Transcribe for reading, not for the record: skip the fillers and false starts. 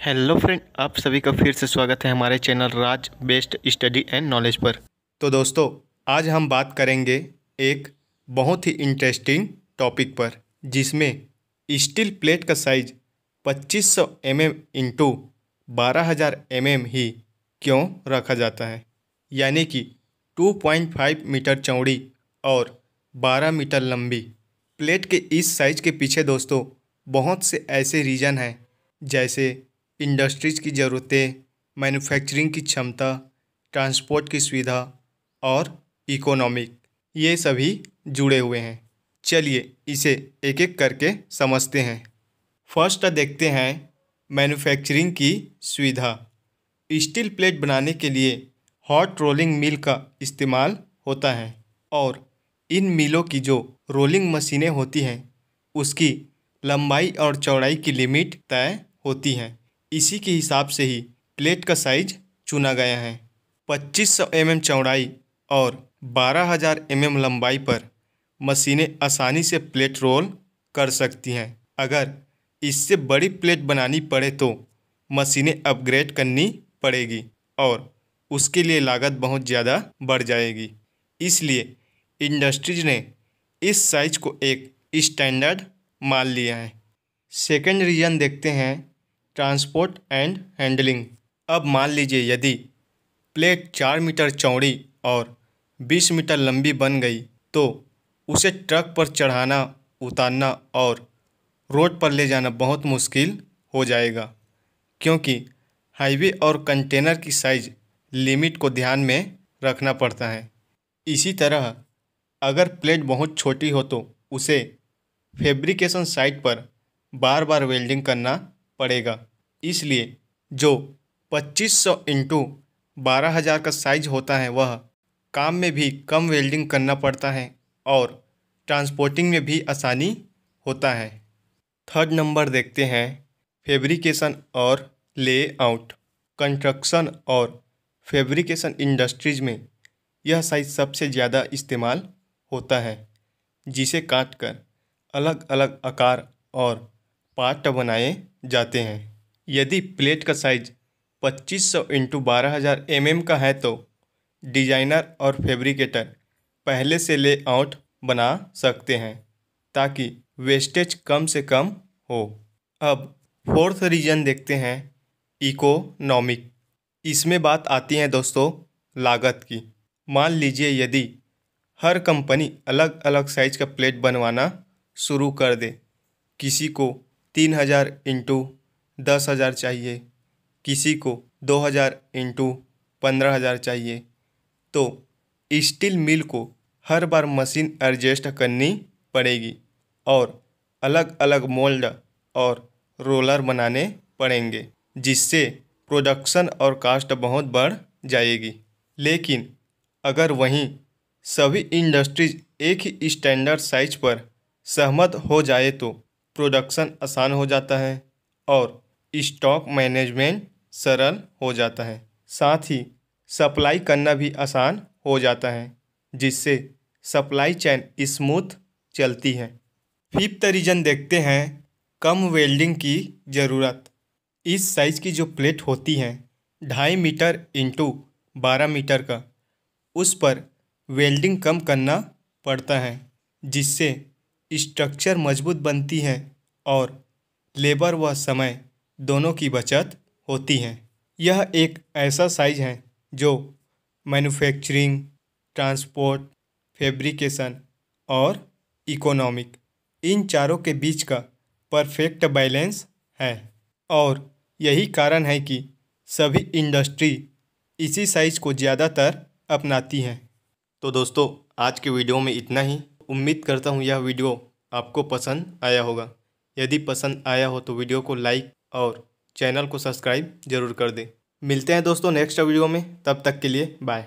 Hello friend, आप सभी का फिर से स्वागत है हमारे channel Raj best study and knowledge पर। तो दोस्तों, आज हम बात करेंगे एक बहुत ही इंटरेस्टिंग टॉपिक पर, जिसमें स्टील प्लेट का साइज 2500 mm इंटू 12,000 mm ही क्यों रखा जाता है, यानी कि 2.5 मीटर चौड़ी और 12 मीटर लंबी प्लेट के इस साइज के पीछे दोस्तों बहुत से ऐसे रीज़न हैं, जैसे इंडस्ट्रीज की ज़रूरतें, मैन्युफैक्चरिंग की क्षमता, ट्रांसपोर्ट की सुविधा और इकोनॉमिक, ये सभी जुड़े हुए हैं। चलिए इसे एक एक करके समझते हैं। फर्स्ट देखते हैं मैन्युफैक्चरिंग की सुविधा। स्टील प्लेट बनाने के लिए हॉट रोलिंग मिल का इस्तेमाल होता है और इन मिलों की जो रोलिंग मशीनें होती हैं उसकी लंबाई और चौड़ाई की लिमिट तय होती हैं। इसी के हिसाब से ही प्लेट का साइज चुना गया है। 2500 mm चौड़ाई और 12,000 mm लंबाई पर मशीनें आसानी से प्लेट रोल कर सकती हैं। अगर इससे बड़ी प्लेट बनानी पड़े तो मशीनें अपग्रेड करनी पड़ेगी और उसके लिए लागत बहुत ज़्यादा बढ़ जाएगी। इसलिए इंडस्ट्रीज ने इस साइज को एक स्टैंडर्ड मान लिया है। सेकंड रीजन देखते हैं, ट्रांसपोर्ट एंड हैंडलिंग। अब मान लीजिए यदि प्लेट 4 मीटर चौड़ी और 20 मीटर लंबी बन गई तो उसे ट्रक पर चढ़ाना, उतारना और रोड पर ले जाना बहुत मुश्किल हो जाएगा, क्योंकि हाईवे और कंटेनर की साइज लिमिट को ध्यान में रखना पड़ता है। इसी तरह अगर प्लेट बहुत छोटी हो तो उसे फैब्रिकेशन साइट पर बार बार वेल्डिंग करना पड़ेगा। इसलिए जो 2500 इंटू 12,000 का साइज होता है वह काम में भी कम वेल्डिंग करना पड़ता है और ट्रांसपोर्टिंग में भी आसानी होता है। थर्ड नंबर देखते हैं, फैब्रिकेशन और लेआउट। कंस्ट्रक्शन और फैब्रिकेशन इंडस्ट्रीज में यह साइज सबसे ज़्यादा इस्तेमाल होता है, जिसे काटकर अलग अलग आकार और पार्ट बनाए जाते हैं। यदि प्लेट का साइज 2500 इंटू 12,000 mm का है तो डिजाइनर और फैब्रिकेटर पहले से लेआउट बना सकते हैं ताकि वेस्टेज कम से कम हो। अब फोर्थ रीजन देखते हैं, इकोनॉमिक। इसमें बात आती है दोस्तों लागत की। मान लीजिए यदि हर कंपनी अलग अलग साइज का प्लेट बनवाना शुरू कर दे, किसी को 3,000 इंटू 10,000 चाहिए, किसी को 2,000 इंटू 15,000 चाहिए, तो स्टील मिल को हर बार मशीन एडजस्ट करनी पड़ेगी और अलग अलग मोल्ड और रोलर बनाने पड़ेंगे, जिससे प्रोडक्शन और कास्ट बहुत बढ़ जाएगी। लेकिन अगर वहीं सभी इंडस्ट्रीज एक ही स्टैंडर्ड साइज पर सहमत हो जाए तो प्रोडक्शन आसान हो जाता है और स्टॉक मैनेजमेंट सरल हो जाता है। साथ ही सप्लाई करना भी आसान हो जाता है, जिससे सप्लाई चेन स्मूथ चलती है। फिफ्थ रीजन देखते हैं, कम वेल्डिंग की ज़रूरत। इस साइज की जो प्लेट होती है 2.5 मीटर इंटू 12 मीटर का, उस पर वेल्डिंग कम करना पड़ता है, जिससे स्ट्रक्चर मजबूत बनती है और लेबर व समय दोनों की बचत होती है। यह एक ऐसा साइज है जो मैन्युफैक्चरिंग, ट्रांसपोर्ट, फैब्रिकेशन और इकोनॉमिक, इन चारों के बीच का परफेक्ट बैलेंस है और यही कारण है कि सभी इंडस्ट्री इसी साइज को ज़्यादातर अपनाती हैं। तो दोस्तों, आज के वीडियो में इतना ही। उम्मीद करता हूँ यह वीडियो आपको पसंद आया होगा। यदि पसंद आया हो तो वीडियो को लाइक और चैनल को सब्सक्राइब जरूर कर दें। मिलते हैं दोस्तों नेक्स्ट वीडियो में, तब तक के लिए बाय।